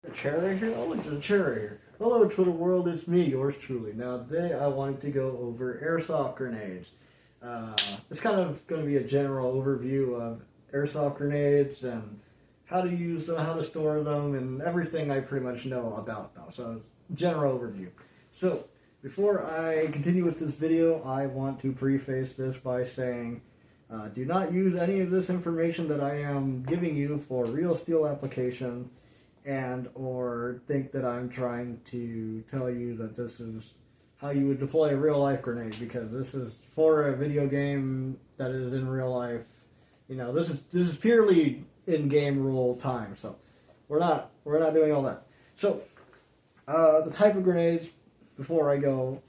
A chair right here? Oh, there's a chair right here. Hello, Twitter world. It's me, yours truly. Now, today I wanted to go over airsoft grenades. It's kind of going to be a general overview of airsoft grenades and how to use them, how to store them, and everything I pretty much know about them. So, general overview. So, before I continue with this video, I want to preface this by saying do not use any of this information that I am giving you for real steel application and or think that I'm trying to tell you that this is how you would deploy a real life grenade, because this is for a video game that is in real life. You know, this is purely in game rule time, so we're not doing all that. So the type of grenades, before I go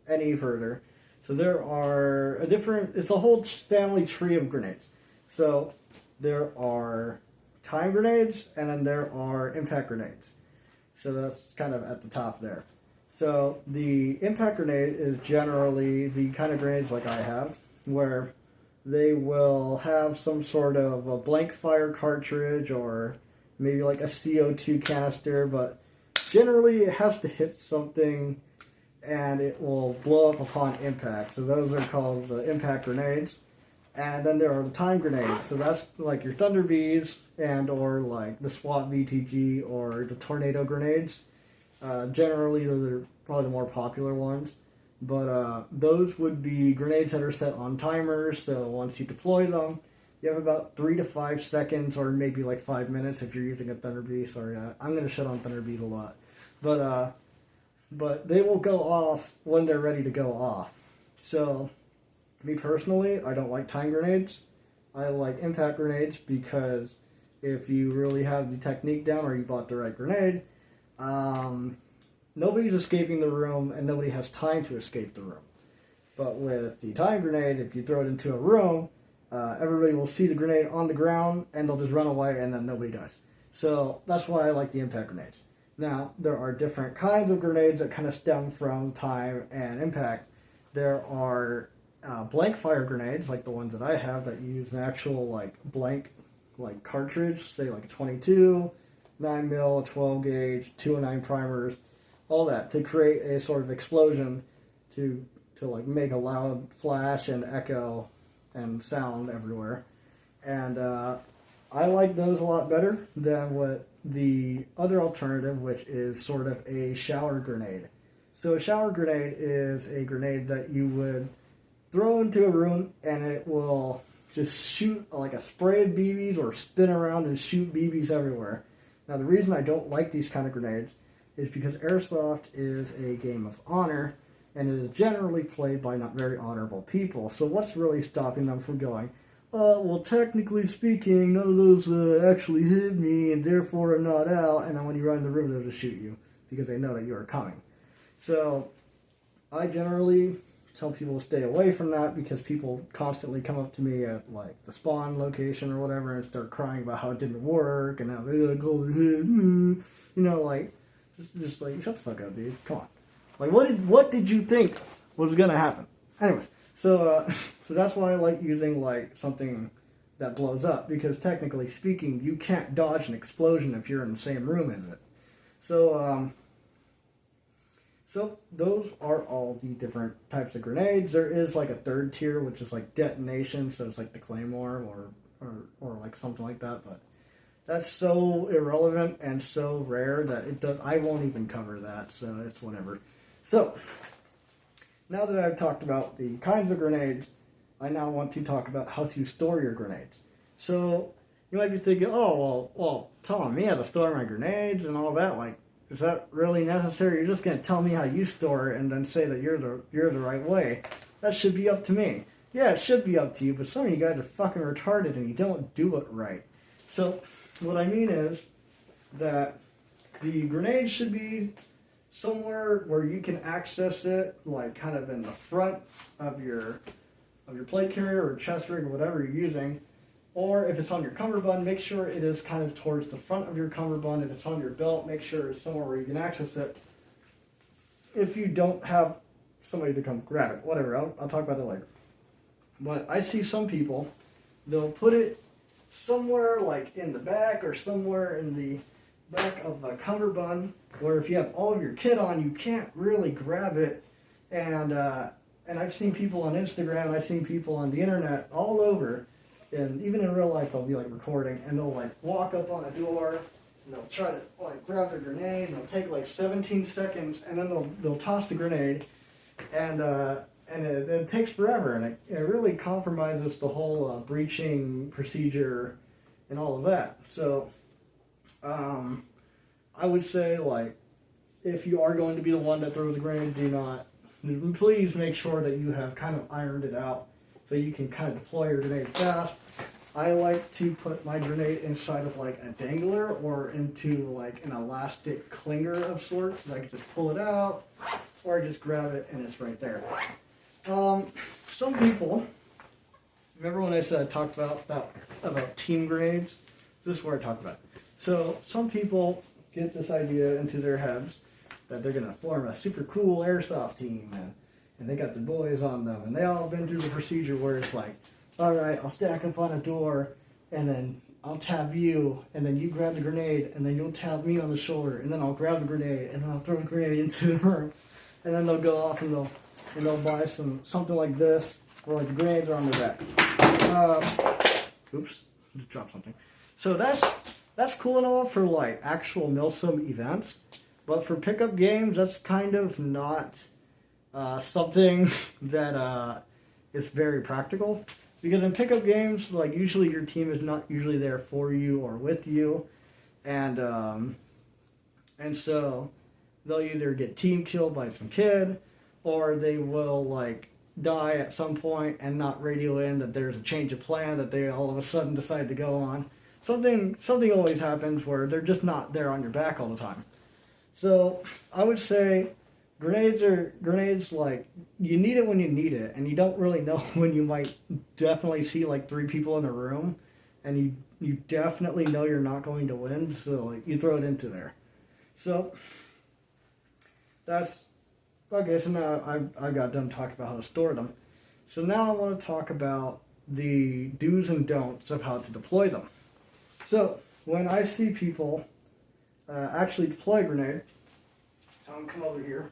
any further, so there are it's a whole family tree of grenades. So there are time grenades, and then there are impact grenades. So that's kind of at the top there. So the impact grenade is generally the kind of grenades like I have, where they will have some sort of a blank fire cartridge or maybe like a CO2 canister, but generally it has to hit something and it will blow up upon impact. So those are called the impact grenades. And then there are the time grenades. So that's like your Thunder Vs and or like the SWAT VTG or the tornado grenades. Generally, those are probably the more popular ones. But those would be grenades that are set on timers. So once you deploy them, you have about 3 to 5 seconds, or maybe like 5 minutes if you're using a Thunder V. Sorry, I'm going to shut on Thunder Vs a lot. But they will go off when they're ready to go off. So me personally, I don't like time grenades. I like impact grenades because if you really have the technique down or you bought the right grenade, nobody's escaping the room and nobody has time to escape the room. But with the time grenade, if you throw it into a room, everybody will see the grenade on the ground and they'll just run away and then nobody does. So that's why I like the impact grenades. Now, there are different kinds of grenades that kind of stem from time and impact. There are blank fire grenades, like the ones that I have, that use an actual like blank like cartridge, say like a 22, 9mm, 12 gauge, 209 primers, all that to create a sort of explosion to like make a loud flash and echo and sound everywhere. And I like those a lot better than what the other alternative, which is sort of a shower grenade. So a shower grenade is a grenade that you would throw into a room and it will just shoot like a spray of BBs or spin around and shoot BBs everywhere. Now the reason I don't like these kind of grenades is because Airsoft is a game of honor and it is generally played by not very honorable people. So what's really stopping them from going, well, technically speaking, none of those actually hit me and therefore I'm not out, and then when you run in the room they'll just shoot you because they know that you are coming. So I generally tell people to stay away from that because people constantly come up to me at like the spawn location or whatever and start crying about how it didn't work and how they like oh you know, like just like shut the fuck up, dude. Come on. Like what did you think was gonna happen? Anyway, so so that's why I like using like something that blows up, because technically speaking, you can't dodge an explosion if you're in the same room as it. So So those are all the different types of grenades. There is like a third tier, which is like detonation, so it's like the Claymore or like something like that. But that's so irrelevant and so rare that I won't even cover that. So it's whatever. So now that I've talked about the kinds of grenades, I now want to talk about how to store your grenades. So you might be thinking, oh well, telling me how to store my grenades and all that, like, is that really necessary? You're just going to tell me how you store it and then say that you're the right way. That should be up to me. Yeah, it should be up to you, but some of you guys are fucking retarded and you don't do it right. So what I mean is that the grenade should be somewhere where you can access it, like kind of in the front of your plate carrier or chest rig or whatever you're using. Or if it's on your cummerbund, make sure it is kind of towards the front of your cummerbund. If it's on your belt, make sure it's somewhere where you can access it. If you don't have somebody to come grab it, whatever, I'll talk about that later. But I see some people, they'll put it somewhere like in the back or somewhere in back of a cummerbund, where if you have all of your kit on, you can't really grab it. And I've seen people on Instagram, I've seen people on the internet all over, and even in real life they'll be like recording, and they'll like walk up on a door, and they'll try to like grab their grenade, and they'll take like 17 seconds, and then they'll toss the grenade, and it takes forever, and it really compromises the whole breaching procedure and all of that. So I would say, like, if you are going to be the one that throws the grenade, please make sure that you have kind of ironed it out so you can kind of deploy your grenade fast. I like to put my grenade inside of like a dangler or into like an elastic clinger of sorts, so I can just pull it out or just grab it and it's right there. Some people, remember when I said I talked about team grenades? This is where I talk about it. So some people get this idea into their heads that they're going to form a super cool airsoft team, and they got the boys on them, and they all been through the procedure where it's like, all right, I'll stack up on a door, and then I'll tap you, and then you grab the grenade, and then you'll tap me on the shoulder, and then I'll grab the grenade, and then I'll throw the grenade into the room, and then they'll go off and they'll buy something like this, where like the grenades are on their back. Oops, just dropped something. So that's cool and all for like actual Milsim events, but for pickup games, that's kind of not something that is very practical. Because in pickup games, like usually your team is not usually there for you or with you, and so they'll either get team killed by some kid, or they will like die at some point and not radio in that there's a change of plan that they all of a sudden decide to go on. Something always happens where they're just not there on your back all the time. So I would say grenades like you need it when you need it, and you don't really know when you might definitely see like 3 people in a room, and you definitely know you're not going to win, so like you throw it into there. So that's okay. So now I got done talking about how to store them. So now I want to talk about the do's and don'ts of how to deploy them. So when I see people actually deploy a grenade, tell them come over here.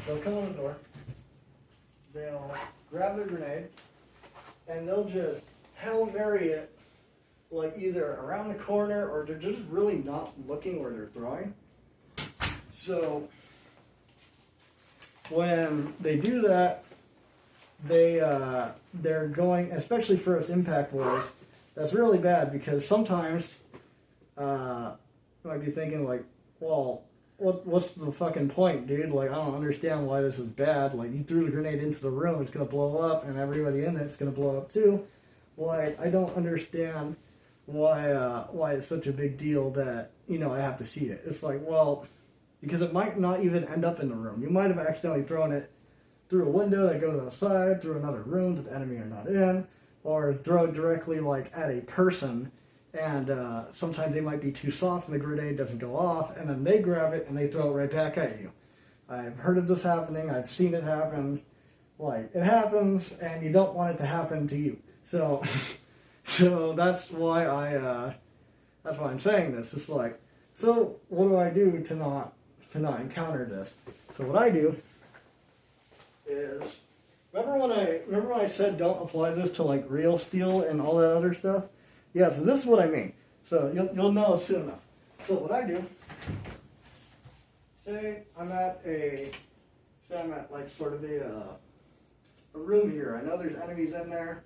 They'll come on the door, they'll grab their grenade, and they'll just Hail Mary it, like either around the corner or they're just really not looking where they're throwing. So when they do that, they're going, especially for us impact wars, that's really bad because sometimes you might be thinking like, well, what's the fucking point, dude? Like, I don't understand why this is bad. Like, you threw the grenade into the room, it's gonna blow up, and everybody in it's gonna blow up too. Why? I don't understand why it's such a big deal that, you know, I have to see it. It's like, well, because it might not even end up in the room. You might have accidentally thrown it through a window that goes outside, through another room that the enemy are not in, or throw it directly, like, at a person. And sometimes they might be too soft and the grenade doesn't go off, and then they grab it and they throw it right back at you. I've heard of this happening. I've seen it happen. Like, it happens, and you don't want it to happen to you. So, so that's why I'm saying this. It's like, so what do I do to not encounter this? So what I do is, remember when I said don't apply this to like real steel and all that other stuff? Yeah, so this is what I mean. So you'll know soon enough. So what I do, say I'm at like sort of a room here. I know there's enemies in there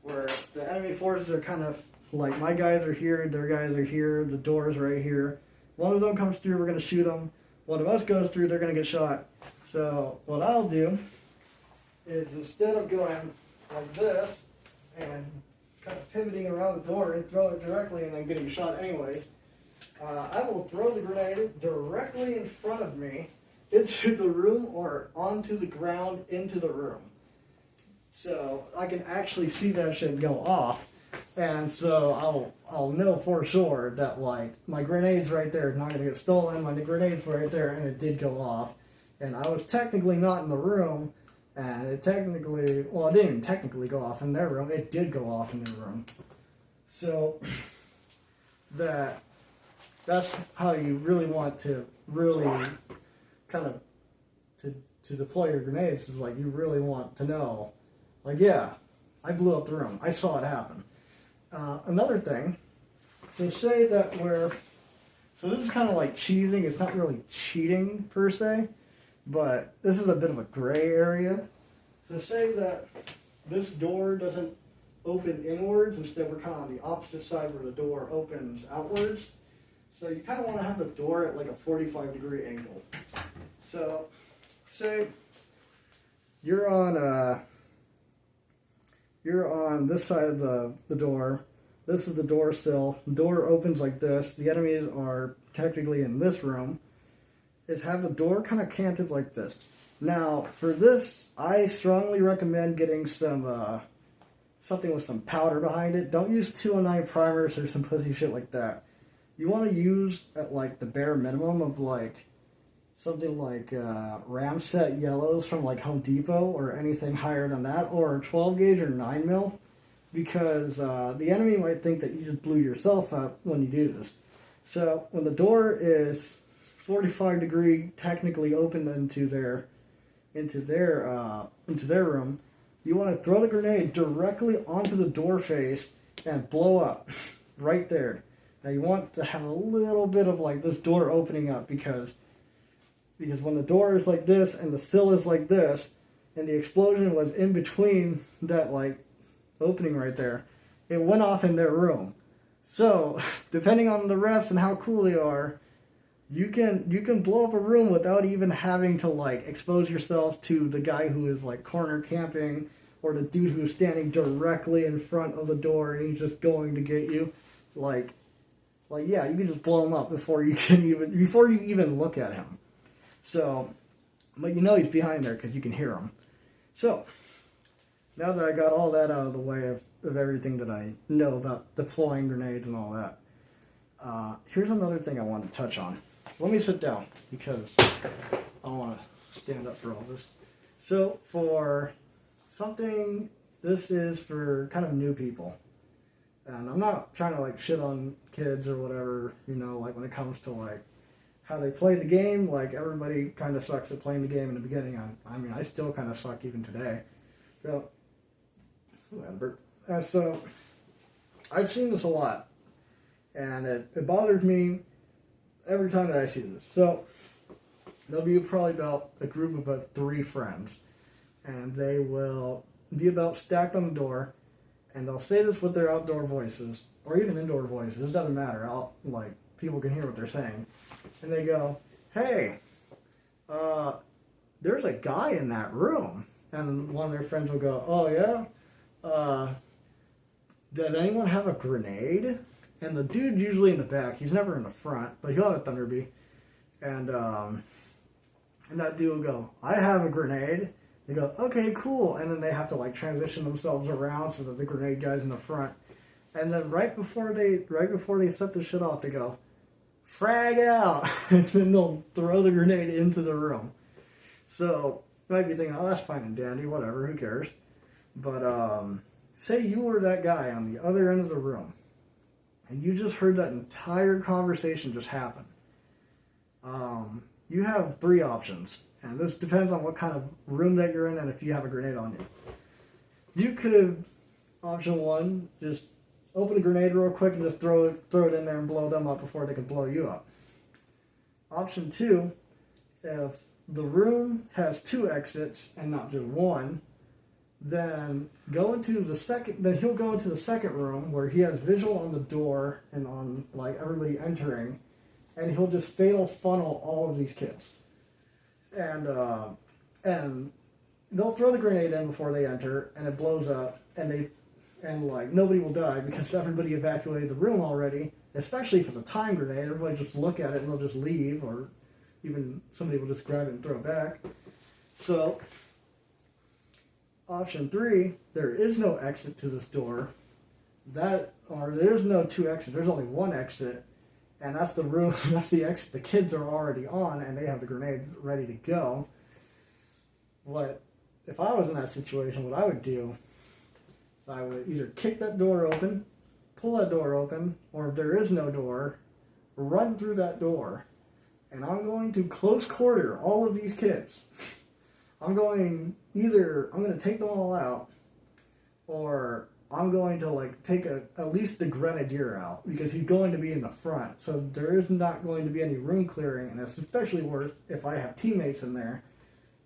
where the enemy forces are kind of like, my guys are here, their guys are here, the door's right here. One of them comes through, we're going to shoot them. One of us goes through, they're going to get shot. So what I'll do is, instead of going like this and kind of pivoting around the door and throw it directly and then getting shot anyway, I will throw the grenade directly in front of me into the room or onto the ground into the room. So I can actually see that shit go off, and so I'll know for sure that like my grenade's right there, it's not going to get stolen, my grenade's right there, and it did go off. And I was technically not in the room, and it didn't even technically go off in their room, it did go off in their room. So that that's how you really want to really kind of to deploy your grenades. Is like you really want to know, like, yeah, I blew up the room. I saw it happen. Another thing, so say that so this is kind of like cheating. It's not really cheating per se, but this is a bit of a gray area. So say that this door doesn't open inwards. Instead, we're kind of on the opposite side where the door opens outwards. So you kind of want to have the door at like a 45-degree angle. So say you're on this side of the door. This is the door sill. The door opens like this. The enemies are technically in this room. Is have the door kind of canted like this. Now, for this, I strongly recommend getting some something with some powder behind it. Don't use 209 primers or some pussy shit like that. You want to use at like the bare minimum of like something like Ramset yellows from like Home Depot or anything higher than that, or 12 gauge or 9 mil, because the enemy might think that you just blew yourself up when you do this. So when the door is 45 degree technically open into their room, you want to throw the grenade directly onto the door face and blow up right there. Now you want to have a little bit of like this door opening up because when the door is like this and the sill is like this and the explosion was in between that like opening right there, it went off in their room. So depending on the refs and how cool they are, you can blow up a room without even having to like expose yourself to the guy who is like corner camping or the dude who's standing directly in front of the door and he's just going to get you. Like yeah, you can just blow him up before you even look at him. So, but you know he's behind there because you can hear him. So, now that I got all that out of the way of everything that I know about deploying grenades and all that, here's another thing I want to touch on. Let me sit down because I don't want to stand up for all this. So, for something, this is for kind of new people. And I'm not trying to like shit on kids or whatever, you know, like when it comes to like how they play the game. Like everybody kind of sucks at playing the game in the beginning. I mean, I still kind of suck even today. So, whatever. So, I've seen this a lot. And it bothers me every time that I see this. So, there'll be probably about a group of about 3 friends. And they will be about stacked on the door. And they'll say this with their outdoor voices, or even indoor voices. It doesn't matter. People can hear what they're saying. And they go, "Hey, there's a guy in that room." And one of their friends will go, "Oh, yeah? Did anyone have a grenade?" And the dude's usually in the back. He's never in the front, but he'll have a Thunder Bee. And that dude will go, "I have a grenade." They go, "Okay, cool." And then they have to like transition themselves around so that the grenade guy's in the front. And then right before they set the shit off, they go, "Frag out." And then they'll throw the grenade into the room. So you might be thinking, "Oh, that's fine and dandy, whatever, who cares?" But say you were that guy on the other end of the room, and you just heard that entire conversation just happen. You have 3 options. And this depends on what kind of room that you're in and if you have a grenade on you. You could, option 1, just open a grenade real quick and just throw it in there and blow them up before they can blow you up. Option 2, if the room has 2 exits and not just 1, then he'll go into the second room where he has visual on the door and on like everybody entering, and he'll just fatal funnel all of these kids. And they'll throw the grenade in before they enter, and it blows up, and nobody will die because everybody evacuated the room already. Especially if it's a time grenade, everybody just look at it and they'll just leave, or even somebody will just grab it and throw it back. So, option 3, there is no exit to this door. There's no 2 exits. There's only 1 exit. And that's the room, that's the exit the kids are already on, and they have the grenade ready to go. If I was in that situation, what I would do is I would either kick that door open, pull that door open, or if there is no door, run through that door, and I'm going to close quarter all of these kids. I'm going to take them all out, or I'm going to like take at least the grenadier out, because he's going to be in the front. So there is not going to be any room clearing, and it's especially worse if I have teammates in there,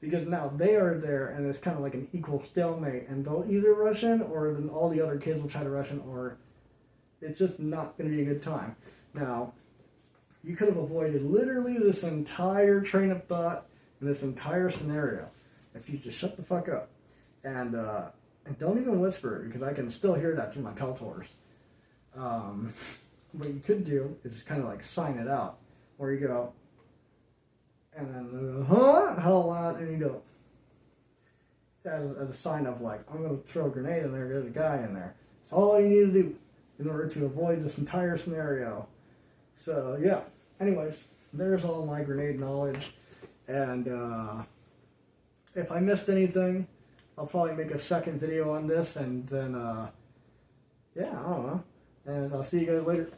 because now they are there and it's kind of like an equal stalemate, and they'll either rush in, or then all the other kids will try to rush in, or it's just not going to be a good time. Now, you could have avoided literally this entire train of thought and this entire scenario if you just shut the fuck up. And don't even whisper, because I can still hear that through my Peltors. What you could do is just kind of like sign it out, where you go, and then, how loud, and you go, as a sign of like, I'm going to throw a grenade in there, there's a guy in there. That's all you need to do in order to avoid this entire scenario. So, yeah. Anyways, there's all my grenade knowledge. And if I missed anything, I'll probably make a second video on this. And then, yeah, I don't know. And I'll see you guys later.